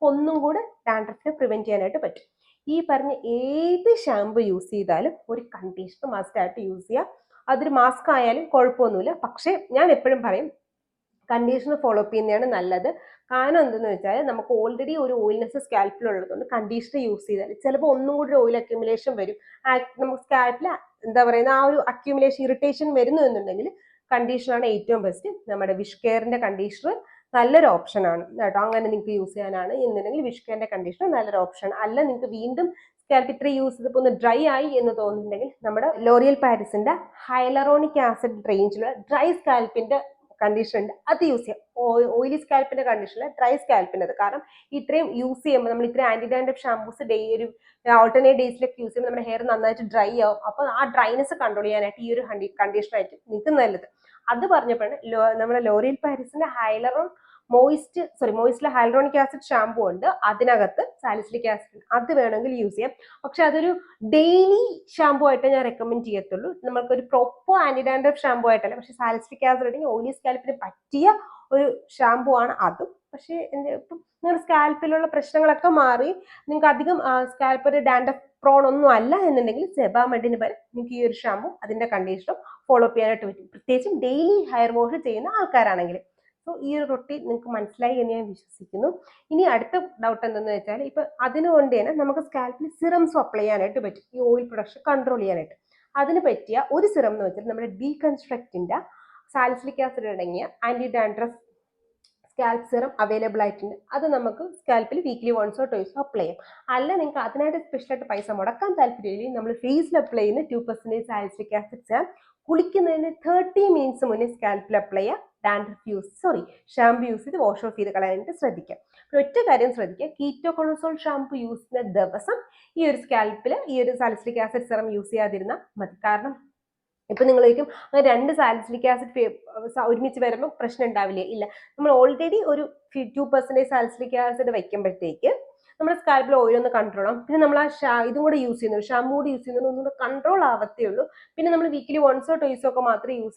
ഒന്നും കൂടെ ഡാൻഡ്രഫിനെ പ്രിവെന്റ് ചെയ്യാനായിട്ട് പറ്റും. ഈ പറഞ്ഞ ഏത് ഷാമ്പു യൂസ് ചെയ്താലും ഒരു കണ്ടീഷണർ മസ്റ്റ് ആയിട്ട് യൂസ് ചെയ്യുക. അതൊരു മാസ്ക് ആയാലും കുഴപ്പമൊന്നുമില്ല. പക്ഷേ ഞാൻ എപ്പോഴും പറയും കണ്ടീഷണർ ഫോളോ അപ്പ് ചെയ്യുന്നതാണ് നല്ലത്. കാരണം എന്തെന്ന് വെച്ചാൽ നമുക്ക് ഓൾറെഡി ഒരു ഓയിൽനെസ് സ്കാൽപ്പിലുള്ളതുകൊണ്ട് കണ്ടീഷണർ യൂസ് ചെയ്താൽ ചിലപ്പോൾ ഒന്നും കൂടി ഓയിൽ അക്യുമുലേഷൻ വരും. നമുക്ക് സ്കാൽപ്പിൽ എന്താ പറയുന്ന ആ ഒരു അക്യുമുലേഷൻ ഇറിറ്റേഷൻ വരുന്നു എന്നുണ്ടെങ്കിൽ കണ്ടീഷണറാണ് ഏറ്റവും ബെസ്റ്റ്. നമ്മുടെ വിഷ് കെയറിന്റെ കണ്ടീഷണർ നല്ലൊരു ഓപ്ഷൻ ആണ് കേട്ടോ. അങ്ങനെ നിങ്ങൾക്ക് യൂസ് ചെയ്യാനാണ് എന്നുണ്ടെങ്കിൽ വിഷ് കെയറിന്റെ കണ്ടീഷണർ നല്ലൊരു ഓപ്ഷൻ. അല്ല നിങ്ങൾക്ക് വീണ്ടും സ്കാൽപ്പ് ഇത്ര യൂസ് ചെയ്തപ്പോൾ ഒന്ന് ഡ്രൈ ആയി എന്ന് തോന്നുന്നുണ്ടെങ്കിൽ നമ്മുടെ ലോറിയൽ പാരിസിന്റെ ഹൈലറോണിക് ആസിഡ് റേഞ്ചിലുള്ള ഡ്രൈ സ്കാൽപ്പിന്റെ കണ്ടീഷണർ ഉണ്ട്, അത് യൂസ് ചെയ്യാം. ഓയിലി സ്കാൽപ്പിന്റെ കണ്ടീഷണർ ഡ്രൈ സ്കാൽപ്പിൻ്റെ. കാരണം ഇത്രയും യൂസ് ചെയ്യുമ്പോൾ നമ്മൾ ഇത്രയും ആന്റി ഡാൻഡ്രഫ് ഷാമ്പൂസ് ഒരു ഓൾട്ടർനേറ്റ് ഡേയ്സിലൊക്കെ യൂസ് ചെയ്യുമ്പോൾ നമ്മുടെ ഹെയർ നന്നായിട്ട് ഡ്രൈ ആവും. അപ്പോൾ ആ ഡ്രൈനെസ് കൺട്രോൾ ചെയ്യാനായിട്ട് ഈ ഒരു കണ്ടീഷണർ ആയിട്ട് നിങ്ങൾക്ക് നല്ലത്. അത് പറഞ്ഞപ്പോഴാണ് നമ്മുടെ ലോറിയൽ പാരിസിന്റെ മോയിസ്റ്റിലെ ഹൈലറോണിക് ആസിഡ് ഷാമ്പൂ ഉണ്ട്, അതിനകത്ത് സാലിസിലിക് ആസിഡ്, അത് വേണമെങ്കിൽ യൂസ് ചെയ്യാം. പക്ഷെ അതൊരു ഡെയിലി ഷാമ്പൂ ആയിട്ട് ഞാൻ റെക്കമെൻഡ് ചെയ്യത്തുള്ളൂ. നമുക്കൊരു പ്രോപ്പർ ആന്റി ഡാൻഡ്രഫ് ഷാമ്പൂ ആയിട്ടല്ല. പക്ഷെ സാലിസിലിക് ആസിഡ് ഉണ്ടെങ്കിൽ ഓയിലി സ്കാൽപ്പിന് പറ്റിയ ഒരു ഷാമ്പൂ ആണ് അതും. പക്ഷേ ഇപ്പം നിങ്ങളുടെ സ്കാൽപ്പിലുള്ള പ്രശ്നങ്ങളൊക്കെ മാറി നിങ്ങൾക്ക് അധികം സ്കാൽപ്പ് ഒരു ഡാൻഡ്രഫ് പ്രോൺ ഒന്നും അല്ല എന്നുണ്ടെങ്കിൽ സെബാമെഡിന് പകരം നിങ്ങൾക്ക് ഈ ഒരു ഷാമ്പൂ അതിന്റെ കണ്ടീഷനും ഫോളോ അപ്പ് ചെയ്യാനായിട്ട് പറ്റും, പ്രത്യേകിച്ചും ഡെയിലി ഹെയർ വാഷ് ചെയ്യുന്ന ആൾക്കാരാണെങ്കിൽ. സോ ഈ ഒരു റൊട്ടീൻ നിങ്ങൾക്ക് മനസ്സിലായി എന്ന് ഞാൻ വിശ്വസിക്കുന്നു. ഇനി അടുത്ത ഡൗട്ട് എന്തെന്ന് വെച്ചാൽ ഇപ്പൊ അതിനുകൊണ്ട് തന്നെ നമുക്ക് സ്കാൽപ്പിൽ സിറംസ് അപ്ലൈ ചെയ്യാനായിട്ട് പറ്റും ഈ ഓയിൽ പ്രൊഡക്ഷൻ കൺട്രോൾ ചെയ്യാനായിട്ട്. അതിന് പറ്റിയ ഒരു സിറം എന്ന് വെച്ചാൽ നമ്മുടെ ഡീകൺസ്ട്രക്റ്റിന്റെ സാലിസിലിക് ആസിഡ് അടങ്ങിയ anti dandruff scalp serum available ആയിട്ടുണ്ട്. അത് നമുക്ക് സ്കാൽപ്പിൽ വീക്ക്ലി വൺസോ ടോയ്സോ അപ്ലൈ ചെയ്യാം. അല്ല നിങ്ങൾക്ക് അതിനായിട്ട് സ്പെഷ്യലായിട്ട് പൈസ മുടക്കാൻ താല്പര്യമില്ലെങ്കിൽ നമ്മൾ ഫേസിൽ അപ്ലൈ ചെയ്യുന്ന 2% സാലിസിലിക് ആസിഡ് സിറം കുളിക്കുന്നതിന് 30 മിനിറ്റ്സ് മുന്നേ സ്കാൽപ്പിൽ അപ്ലൈ ചെയ്യുക. ഷാമ്പു യൂസ് ചെയ്ത് വാഷ് ഓഫ് ചെയ്ത് കളയാനായിട്ട് ശ്രദ്ധിക്കാം. ഒറ്റ കാര്യം ശ്രദ്ധിക്കുക, കീറ്റോകോണസോൾ ഷാമ്പു യൂസ് ചെയ്യുന്ന ദിവസം ഈ ഒരു സ്കാൽപ്പിൽ ഈ ഒരു സാലിസിലിക് ആസിഡ് സിറം യൂസ് ചെയ്യാതിരുന്നാൽ മതി. കാരണം ഇപ്പൊ നിങ്ങളേക്കും 2 സാലിസിലിക് ആസിഡ് ഒരുമിച്ച് വരുമ്പോൾ പ്രശ്നം ഉണ്ടാവില്ലേ? ഇല്ല, നമ്മൾ ഓൾറെഡി ഒരു 2% സാലിസിലിക് ആസിഡ് വയ്ക്കുമ്പോഴത്തേക്ക് നമ്മുടെ സ്കാൽപ്പിൽ ഓയിലൊന്ന് കൺട്രോൾ ആവും. പിന്നെ നമ്മൾ ഇതും കൂടെ യൂസ് ചെയ്യുന്നു, ഷാമ്പൂ കൂടി യൂസ് ചെയ്യുന്നുണ്ട്, ഒന്നുകൂടെ കൺട്രോൾ ആവത്തേ ഉള്ളൂ. പിന്നെ നമ്മൾ വീക്കിലി വൺസോ ടോയ്സോ ഒക്കെ മാത്രമേ യൂസ്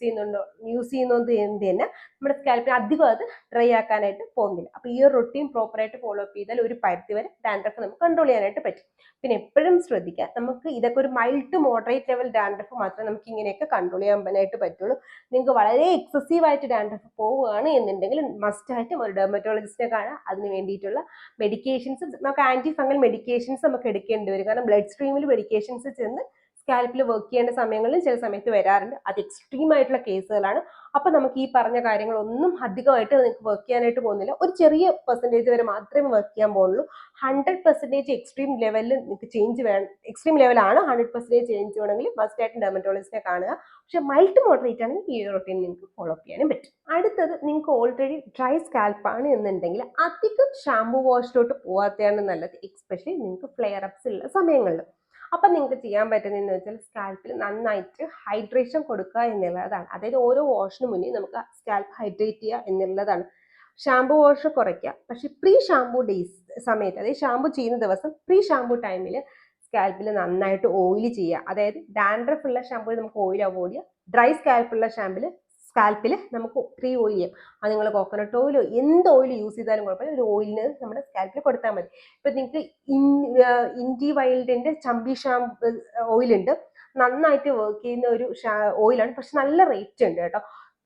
ചെയ്യുന്നത് എന്ത് തന്നെ നമ്മുടെ സ്കാൽപ്പിന് അധികം അത് ഡ്രൈ ആക്കാനായിട്ട് പോകുന്നില്ല. അപ്പൊ ഈ ഒരു റൊട്ടീൻ പ്രോപ്പറായിട്ട് ഫോളോ അപ്പ് ചെയ്താൽ ഒരു പരിധി വരെ ഡാൻഡ്രഫ് നമുക്ക് കൺട്രോൾ ചെയ്യാനായിട്ട് പറ്റും. പിന്നെ എപ്പോഴും ശ്രദ്ധിക്കുക, നമുക്ക് ഇതൊക്കെ ഒരു mild to moderate level dandruff മാത്രമേ നമുക്ക് ഇങ്ങനെയൊക്കെ കൺട്രോൾ ചെയ്യാനായിട്ട് പറ്റുള്ളൂ. നിങ്ങൾക്ക് വളരെ എക്സസീവ് ആയിട്ട് ഡാൻഡ്രഫ് പോവുകയാണ് എന്നുണ്ടെങ്കിൽ മസ്റ്റ് ആയിട്ട് ഒരു ഡെർമറ്റോളജിസ്റ്റിനെ കാണാം. അതിന് വേണ്ടിയിട്ടുള്ള മെഡിക്കേഷൻസ്, നമുക്ക് ആന്റി ഫംഗൽ മെഡിക്കേഷൻസ് നമുക്ക് എടുക്കേണ്ടി വരും. കാരണം ബ്ലഡ് സ്ട്രീമിൽ മെഡിക്കേഷൻസ് ചെന്ന് സ്കാൽപ്പിൽ വർക്ക് ചെയ്യേണ്ട സമയങ്ങളിൽ ചില സമയത്ത് വരാറുണ്ട്. അത് എക്സ്ട്രീം ആയിട്ടുള്ള കേസുകളാണ്. അപ്പൊ നമുക്ക് ഈ പറഞ്ഞ കാര്യങ്ങളൊന്നും അധികമായിട്ട് നിങ്ങൾക്ക് വർക്ക് ചെയ്യാനായിട്ട് പോകുന്നില്ല. ഒരു ചെറിയ പെർസെൻറ്റേജ് വരെ മാത്രമേ വർക്ക് ചെയ്യാൻ പോകുള്ളൂ. 100% എക്സ്ട്രീം ലെവലിൽ നിങ്ങൾക്ക് ചേഞ്ച് വേണം, എക്സ്ട്രീം ലെവലാണ് 100% ചേഞ്ച് വേണമെങ്കിൽ മസ്റ്റ് ആയിട്ട് ഡെർമറ്റോളജിസ്റ്റിനെ കാണുക. പക്ഷെ മൈൽഡ് ടു മോഡറേറ്റ് ആണെങ്കിൽ ഈ റൊട്ടീൻ നിങ്ങൾക്ക് ഫോളോ അപ്പ് ചെയ്യാനും പറ്റും. അടുത്തത്, നിങ്ങൾക്ക് ഓൾറെഡി ഡ്രൈ സ്കാൽപ്പാണ് എന്നുണ്ടെങ്കിൽ അധികം ഷാംപൂ വാഷിലോട്ട് പോകാത്തതാണ് നല്ലത്, എക്സ്പെഷ്യലി നിങ്ങൾക്ക് ഫ്ലെയർ അപ്സ് ഉള്ള സമയങ്ങളിൽ. അപ്പൊ നിങ്ങൾക്ക് ചെയ്യാൻ പറ്റുന്നതെന്ന് വെച്ചാൽ സ്കാൽപ്പിൽ നന്നായിട്ട് ഹൈഡ്രേഷൻ കൊടുക്കുക എന്നുള്ളതാണ്. അതായത് ഓരോ വാഷിന് മുന്നേ നമുക്ക് സ്കാൽപ്പ് ഹൈഡ്രേറ്റ് ചെയ്യുക എന്നുള്ളതാണ്. ഷാംപൂ വാഷ് കുറയ്ക്കുക, പക്ഷെ പ്രീ ഷാംപൂ ഡേയ്സ് സമയത്ത്, അതായത് ഷാംപൂ ചെയ്യുന്ന ദിവസം പ്രീ ഷാംപൂ ടൈമിൽ സ്കാൽപ്പിൽ നന്നായിട്ട് ഓയിൽ ചെയ്യുക. അതായത് ഡാൻഡ്രഫ് ഉള്ള ഷാമ്പൂയിൽ നമുക്ക് ഓയിൽ അവോയ്ഡ് ചെയ്യുക. ഡ്രൈ സ്കാൽപ്പുള്ള സ്കാൽപ്പിൽ നമുക്ക് പ്രീ ഓയിൽ ചെയ്യാം. അത് നിങ്ങൾ കോക്കനട്ട് ഓയിലോ എന്ത് ഓയിൽ യൂസ് ചെയ്താലും കുഴപ്പമില്ല, ഒരു ഓയിലിന് നമ്മുടെ സ്കാൽപ്പിൽ കൊടുത്താൽ മതി. ഇപ്പൊ നിങ്ങൾക്ക് ഇൻഡി വൈൽഡിന്റെ ചമ്പി ഷാമ്പു ഓയിലുണ്ട്, നന്നായിട്ട് വർക്ക് ചെയ്യുന്ന ഒരു ഓയിലാണ്, പക്ഷെ നല്ല റേറ്റ് ഉണ്ട് കേട്ടോ.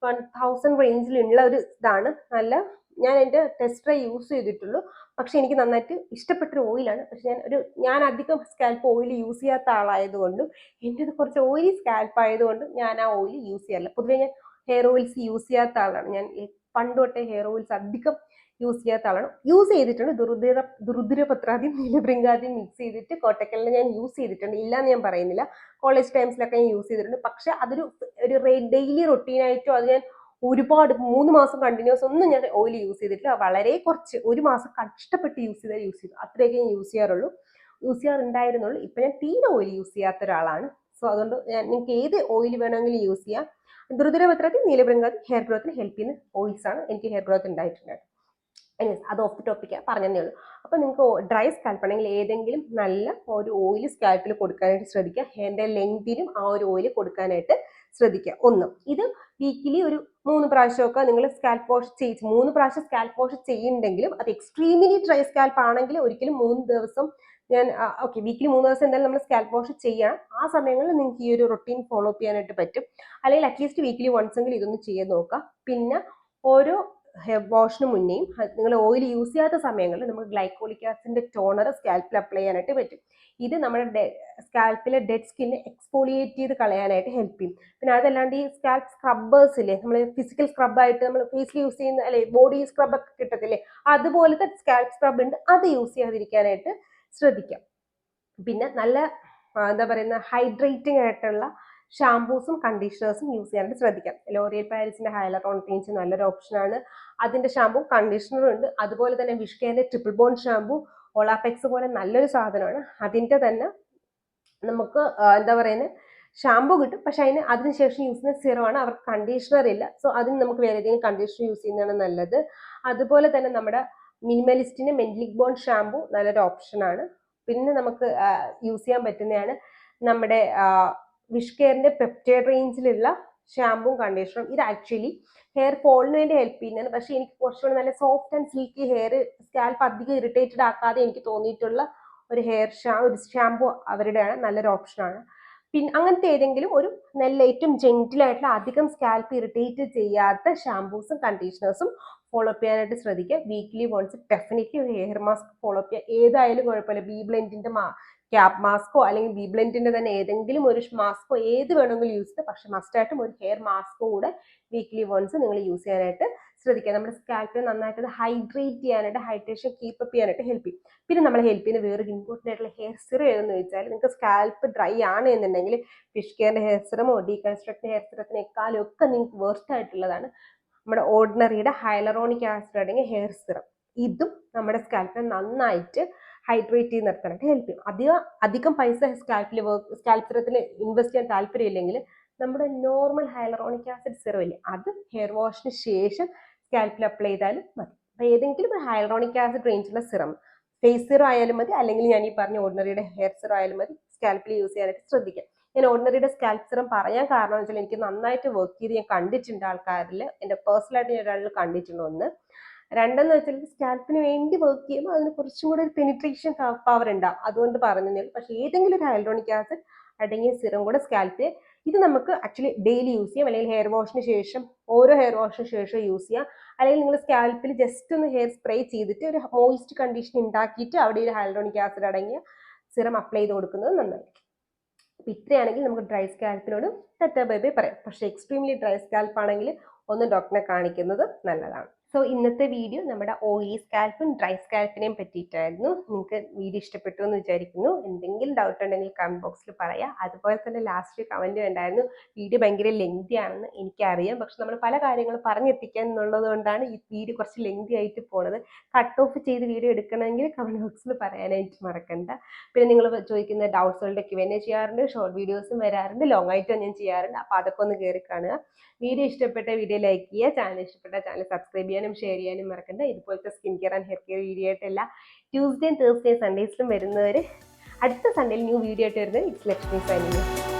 1000 റേഞ്ചിലുള്ള ഒരു ഇതാണ്. നല്ല, ഞാൻ എൻ്റെ ടെസ്റ്റ് ഡ്രൈ യൂസ് ചെയ്തിട്ടുള്ളൂ, പക്ഷെ എനിക്ക് നന്നായിട്ട് ഇഷ്ടപ്പെട്ടൊരു ഓയിലാണ്. പക്ഷെ ഞാൻ അധികം സ്കാൽപ്പ് ഓയിൽ യൂസ് ചെയ്യാത്ത ആളായതുകൊണ്ടും എൻ്റെത് കുറച്ച് ഓയിലി സ്കാൽപ്പ് ആയതുകൊണ്ടും ഞാൻ ആ ഓയിൽ യൂസ് ചെയ്യാറില്ല. പൊതുവെ ഞാൻ ഹെയർ ഓയിൽസ് യൂസ് ചെയ്യാത്ത ആളാണ്. ഞാൻ പണ്ട് തൊട്ടേ ഹെയർ ഓയിൽസ് അധികം യൂസ് ചെയ്യാത്ത ആളാണ്. യൂസ് ചെയ്തിട്ടുണ്ട്, ദുർദിരപത്രാദിയും നീലഭൃംഗാദിയും മിക്സ് ചെയ്തിട്ട് കോട്ടക്കലിനെ ഞാൻ യൂസ് ചെയ്തിട്ടുണ്ട്, ഇല്ലാന്ന് ഞാൻ പറയുന്നില്ല. കോളേജ് ടൈംസിലൊക്കെ ഞാൻ യൂസ് ചെയ്തിട്ടുണ്ട്. പക്ഷെ അതൊരു ഡെയിലി റൊട്ടീനായിട്ടോ അത് ഞാൻ ഒരുപാട് 3 മാസം കണ്ടിന്യൂസ് ഒന്നും ഞാൻ ഓയിൽ യൂസ് ചെയ്തിട്ടില്ല. വളരെ കുറച്ച്, 1 മാസം കഷ്ടപ്പെട്ട് യൂസ് ചെയ്തു, അത്രയൊക്കെ ഞാൻ യൂസ് ചെയ്യാറുണ്ടായിരുന്നുള്ളൂ. ഇപ്പൊ ഞാൻ തീരെ ഓയിൽ യൂസ് ചെയ്യാത്ത ഒരാളാണ്. സോ അതുകൊണ്ട് നിങ്ങൾക്ക് ഏത് ഓയിൽ വേണമെങ്കിലും യൂസ് ചെയ്യാം. ദുർദിരപത്രത്തിൽ നീലഭൃംഗാദി ഹെയർ ഗ്രോത്തിന് ഹെൽപ്പ് ചെയ്യുന്ന ഓയിൽസ് ആണ്. എനിക്ക് ഹെയർ ഗ്രോത്ത് ഉണ്ടായിട്ടുണ്ട്. അത് ഓഫ് ദി ടോപ്പിക്കാണ് പറഞ്ഞതേ ഉള്ളൂ. അപ്പൊ നിങ്ങൾക്ക് ഡ്രൈ സ്കാൽപ്പ് ആണെങ്കിൽ ഏതെങ്കിലും നല്ല ഒരു ഓയിൽ സ്കാൽപ്പിൽ കൊടുക്കാനായിട്ട് ശ്രദ്ധിക്കുക. ഹെയറിന്റെ ലെങ്തിനും ആ ഒരു ഓയിൽ കൊടുക്കാനായിട്ട് ശ്രദ്ധിക്കുക. ഒന്ന്, ഇത് വീക്കിലി ഒരു 3 പ്രാവശ്യമൊക്കെ നിങ്ങൾ സ്കാൽപ്പ് വാഷ് 3 പ്രാവശ്യം സ്കാൽപ്പ് വാഷ് ചെയ്യുന്നുണ്ടെങ്കിലും, അത് എക്സ്ട്രീംലി ഡ്രൈ സ്കാൽപ്പ് ആണെങ്കിൽ ഒരിക്കലും 3 ദിവസം ഓക്കെ, വീക്കിലി 3 ദിവസം എന്തായാലും നമ്മൾ സ്കാൽപ്പ് വാഷ് ചെയ്യണം. ആ സമയങ്ങളിൽ നിങ്ങൾക്ക് ഈ ഒരു റൊട്ടീൻ ഫോളോ അപ്പ് ചെയ്യാനായിട്ട് പറ്റും. അല്ലെങ്കിൽ അറ്റ്ലീസ്റ്റ് വീക്കിലി വൺസ് എങ്കിലും ഇതൊന്ന് ചെയ്ത് നോക്കുക. പിന്നെ ഓരോ ഹെയർ വാഷിന് മുന്നേയും നിങ്ങൾ ഓയിൽ യൂസ് ചെയ്യാത്ത സമയങ്ങളിൽ നമുക്ക് ഗ്ലൈക്കോളിക് ആസിഡിന്റെ ടോണർ സ്കാൽപ്പിൽ അപ്ലൈ ചെയ്യാനായിട്ട് പറ്റും. ഇത് നമ്മുടെ സ്കാൽപ്പിലെ ഡെഡ് സ്കിന്നെ എക്സ്ഫോളിയേറ്റ് ചെയ്ത് കളയാനായിട്ട് ഹെൽപ്പ് ചെയ്യും. പിന്നെ അതല്ലാണ്ട് ഈ സ്കാൽപ്പ് സ്ക്രബ്ബേഴ്സ് ഇല്ലേ, നമ്മൾ ഫിസിക്കൽ സ്ക്രബായിട്ട് നമ്മൾ ഫേസിൽ യൂസ് ചെയ്യുന്ന, അല്ലെ ബോഡി സ്ക്രബ് ഒക്കെ കിട്ടത്തില്ലേ, അതുപോലത്തെ സ്കാൽപ്പ് സ്ക്രബ് ഉണ്ട്, അത് യൂസ് ചെയ്യാതിരിക്കാനായിട്ട് ശ്രദ്ധിക്കാം. പിന്നെ നല്ല എന്താ പറയുന്ന ഹൈഡ്രേറ്റിംഗ് ആയിട്ടുള്ള ഷാംപൂസും കണ്ടീഷണേഴ്സും യൂസ് ചെയ്യാനായിട്ട് ശ്രദ്ധിക്കാം. ലോറിയൽ പാരീസിന്റെ ഹൈലറോൺ ക്ലീൻസ് നല്ലൊരു ഓപ്ഷനാണ്. അതിന്റെ ഷാമ്പൂ കണ്ടീഷണറും ഉണ്ട്. അതുപോലെ തന്നെ വിഷ്കേന്റെ ട്രിപ്പിൾ ബോൺ ഷാമ്പൂ ഒളാപെക്സ് പോലെ നല്ലൊരു സാധനമാണ്. അതിന്റെ തന്നെ നമുക്ക് എന്താ പറയുന്നത് ഷാമ്പൂ കിട്ടും, പക്ഷെ അതിനുശേഷം യൂസ് ചെയ്യുന്ന സിറമാണ്. അവർക്ക് കണ്ടീഷണർ ഇല്ല. സോ അതിന് നമുക്ക് വേറെ ഏതെങ്കിലും കണ്ടീഷണർ യൂസ് ചെയ്യുന്നതാണ് നല്ലത്. അതുപോലെ തന്നെ നമ്മുടെ മിനിമലിസ്റ്റിന്റെ മെന്റിലിക് ബോൺ ഷാമ്പൂ നല്ലൊരു ഓപ്ഷനാണ്. പിന്നെ നമുക്ക് യൂസ് ചെയ്യാൻ പറ്റുന്നതാണ് നമ്മുടെ വിഷ്കെയറിന്റെ പെപ്റ്റൈഡ് റേഞ്ചിലുള്ള ഷാമ്പൂവും കണ്ടീഷണറും. ഇത് ആക്ച്വലി ഹെയർ ഫോളിന് വേണ്ടി ഹെൽപ്പ് ചെയ്യുന്നതാണ്. പക്ഷെ എനിക്ക് കുറച്ചുകൂടി നല്ല soft and silky hair, scalp അധികം ഇറിറ്റേറ്റഡ് ആക്കാതെ എനിക്ക് തോന്നിയിട്ടുള്ള ഒരു ഷാമ്പൂ അവരുടെയാണ്, നല്ലൊരു ഓപ്ഷനാണ്. പിന്നെ അങ്ങനത്തെ ഏതെങ്കിലും ഒരു നല്ല ഏറ്റവും ജെന്റിൽ ആയിട്ടുള്ള അധികം സ്കാൽപ്പ് ഇറിറ്റേറ്റ് ചെയ്യാത്ത ഷാമ്പൂസും കണ്ടീഷണേഴ്സും ഫോളോ അപ്പ് ചെയ്യാനായിട്ട് ശ്രദ്ധിക്കുക. വീക്ക്ലി വൺസ് ഡെഫിനറ്റ്ലി ഒരു ഹെയർ മാസ്ക് ഫോളോ അപ്പ് ചെയ്യുക. ഏതായാലും കുഴപ്പമില്ല, ബി ബ്ലെൻഡിന്റെ ക്യാപ് മാസ്കോ അല്ലെങ്കിൽ ബി ബ്ലെൻഡിന്റെ തന്നെ ഏതെങ്കിലും ഒരു മാസ്കോ ഏത് വേണമെങ്കിലും യൂസ് ചെയ്യുക. പക്ഷെ മസ്റ്റായിട്ടും ഒരു ഹെയർ മാസ്കോ കൂടെ വീക്ക്ലി വൺസ് നിങ്ങൾ യൂസ് ചെയ്യാനായിട്ട് ശ്രദ്ധിക്കുക. നമ്മുടെ സ്കാൽപ്പിനെ നന്നായിട്ട് ഹൈഡ്രേറ്റ് ചെയ്യാനായിട്ട്, ഹൈഡ്രേഷൻ കീപ്പപ്പ് ചെയ്യാനായിട്ട് ഹെൽപ്പ് ചെയ്യും. പിന്നെ നമ്മൾ ഹെൽപ്പ് ചെയ്യുന്ന വേറൊരു ഇമ്പോർട്ടൻ്റ് ആയിട്ടുള്ള ഹെയർ സിറം ഏതെന്ന് വെച്ചാൽ, നിങ്ങൾക്ക് സ്കാൽപ്പ് ഡ്രൈ ആണ് എന്നുണ്ടെങ്കിൽ ഫിഷ് കെയറിന്റെ ഹെയർ സിറമോ ഡീകൺസ്ട്രക്ട് ഹെയർ സിറത്തിനേക്കാളും ഒക്കെ നിങ്ങൾക്ക് വേർസ്റ്റ് ആയിട്ടുള്ളതാണ് നമ്മുടെ ഓർഡിനറിയുടെ ഹൈലറോണിക് ആസിഡ് അടങ്ങിയ ഹെയർ സിറം. ഇതും നമ്മുടെ സ്കാൽപ്പിനെ നന്നായിട്ട് ഹൈഡ്രേറ്റ് ചെയ്ത് നിർത്താനായിട്ട് ഹെൽപ്പ് ചെയ്യും. അധികം പൈസ സ്കാൽപ്പ് സിറത്തിൽ ഇൻവെസ്റ്റ് ചെയ്യാൻ താല്പര്യമില്ലെങ്കിൽ നമ്മുടെ നോർമൽ ഹൈലറോണിക് ആസിഡ് സിറം ഇല്ലേ, അത് ഹെയർ വാഷിന് ശേഷം സ്കാൽപ്പിൽ അപ്ലൈ ചെയ്താലും മതി. അപ്പോൾ ഏതെങ്കിലും ഒരു ഹൈലറോണിക് ആസിഡ് റേഞ്ചുള്ള സിറം, ഫേസ് സിറം ആയാലും മതി, അല്ലെങ്കിൽ ഞാൻ ഈ പറഞ്ഞ ഓർഡിനറിയുടെ ഹെയർ സിറം ആയാലും മതി, സ്കാൽപ്പിൽ യൂസ് ചെയ്യാനായിട്ട് ശ്രദ്ധിക്കാം. ഞാൻ ഓർഡിനറിയുടെ സ്കാൽപ്പ് സിറം പറയാൻ കാരണം എന്ന് വെച്ചാൽ എനിക്ക് നന്നായിട്ട് വർക്ക് ചെയ്ത് ഞാൻ കണ്ടിട്ടുണ്ട് ആൾക്കാരിൽ, എൻ്റെ പേഴ്സണലായിട്ട് ഞാൻ ഒരാളിൽ കണ്ടിട്ടുണ്ട്. ഒന്ന്, രണ്ടെന്ന് വെച്ചാൽ സ്കാൽപ്പിന് വേണ്ടി വർക്ക് ചെയ്യുമ്പോൾ അതിന് കുറച്ചും കൂടെ ഒരു പെനിട്രേഷൻ പവർ ഉണ്ടാവും, അതുകൊണ്ട് പറഞ്ഞതേ ഉള്ളൂ. പക്ഷേ ഏതെങ്കിലും ഒരു ഹൈലറോണിക് ആസിഡ് അടങ്ങിയ സിറം കൂടെ സ്കാൽപ്പിൽ, ഇത് നമുക്ക് ആക്ച്വലി ഡെയിലി യൂസ് ചെയ്യാം, അല്ലെങ്കിൽ ഹെയർ വാഷിന് ശേഷം, ഓരോ ഹെയർ വാഷിന് ശേഷം യൂസ് ചെയ്യാം. അല്ലെങ്കിൽ നിങ്ങൾ സ്കാൽപ്പിൽ ജസ്റ്റ് ഒന്ന് ഹെയർ സ്പ്രേ ചെയ്തിട്ട് ഒരു മോയിസ്റ്റ് കണ്ടീഷൻ ഉണ്ടാക്കിയിട്ട് അവിടെ ഒരു ഹൈലറോണിക് ആസിഡ് അടങ്ങിയ സിറം അപ്ലൈ ചെയ്ത് കൊടുക്കുന്നത് നന്നായിരിക്കും. അപ്പോൾ ഇത്രയാണെങ്കിൽ നമുക്ക് ഡ്രൈ സ്കാൽപ്പിനോട് ടാറ്റാ ബൈ ബൈ പറയാം. പക്ഷേ എക്സ്ട്രീംലി ഡ്രൈ സ്കാൽപ്പ് ആണെങ്കിൽ ഒന്ന് ഡോക്ടറെ കാണിക്കുന്നത് നല്ലതാണ്. സോ ഇന്നത്തെ വീഡിയോ നമ്മുടെ ഓയിലി സ്കാൽപ്പും ഡ്രൈ സ്കാൽപ്പിനെയും പറ്റിയിട്ടായിരുന്നു. നിങ്ങൾക്ക് വീഡിയോ ഇഷ്ടപ്പെട്ടു എന്ന് വിചാരിക്കുന്നു. എന്തെങ്കിലും ഡൗട്ട് ഉണ്ടെങ്കിൽ കമൻറ്റ് ബോക്സിൽ പറയാം. അതുപോലെ തന്നെ ലാസ്റ്റ് കമൻറ്റ് ഉണ്ടായിരുന്നു, വീഡിയോ ഭയങ്കര ലെങ്തി ആണെന്ന് എനിക്കറിയാം. പക്ഷെ നമ്മൾ പല കാര്യങ്ങളും പറഞ്ഞെത്തിക്കാൻ എന്നുള്ളത് കൊണ്ടാണ് ഈ വീഡിയോ കുറച്ച് ലെങ്തി ആയിട്ട് പോണത്. കട്ട് ഓഫ് ചെയ്ത് വീഡിയോ എടുക്കണമെങ്കിൽ കമൻറ്റ് ബോക്സിൽ പറയാനായിട്ട് മറക്കണ്ട. പിന്നെ നിങ്ങൾ ചോദിക്കുന്ന ഡൗട്ട്സുകളുടെ Q&A ചെയ്യാറുണ്ട്, ഷോർട്ട് വീഡിയോസും വരാറുണ്ട്, ലോങ് ആയിട്ടും ഞാൻ ചെയ്യാറുണ്ട്. അപ്പോൾ അതൊക്കെ ഒന്ന് കയറി കാണുക. വീഡിയോ ഇഷ്ടപ്പെട്ട വീഡിയോ ലൈക്ക് ചെയ്യുക, ചാനൽ ഇഷ്ടപ്പെട്ട ചാനൽ സബ്സ്ക്രൈബ് ചെയ്യാനും ഷെയർ ചെയ്യാനും മറക്കണ്ട. ഇതുപോലത്തെ skin care and hair care video ആയിട്ടല്ല ട്യൂസ്ഡേയും തേഴ്സ്ഡേയും സൺഡേസിലും വരുന്നവർ അടുത്ത സൺഡേയിൽ ന്യൂ വീഡിയോ ആയിട്ട് വരുന്നത് ഇറ്റ്സ് ലക്ഷ്മി സൈനിങ്.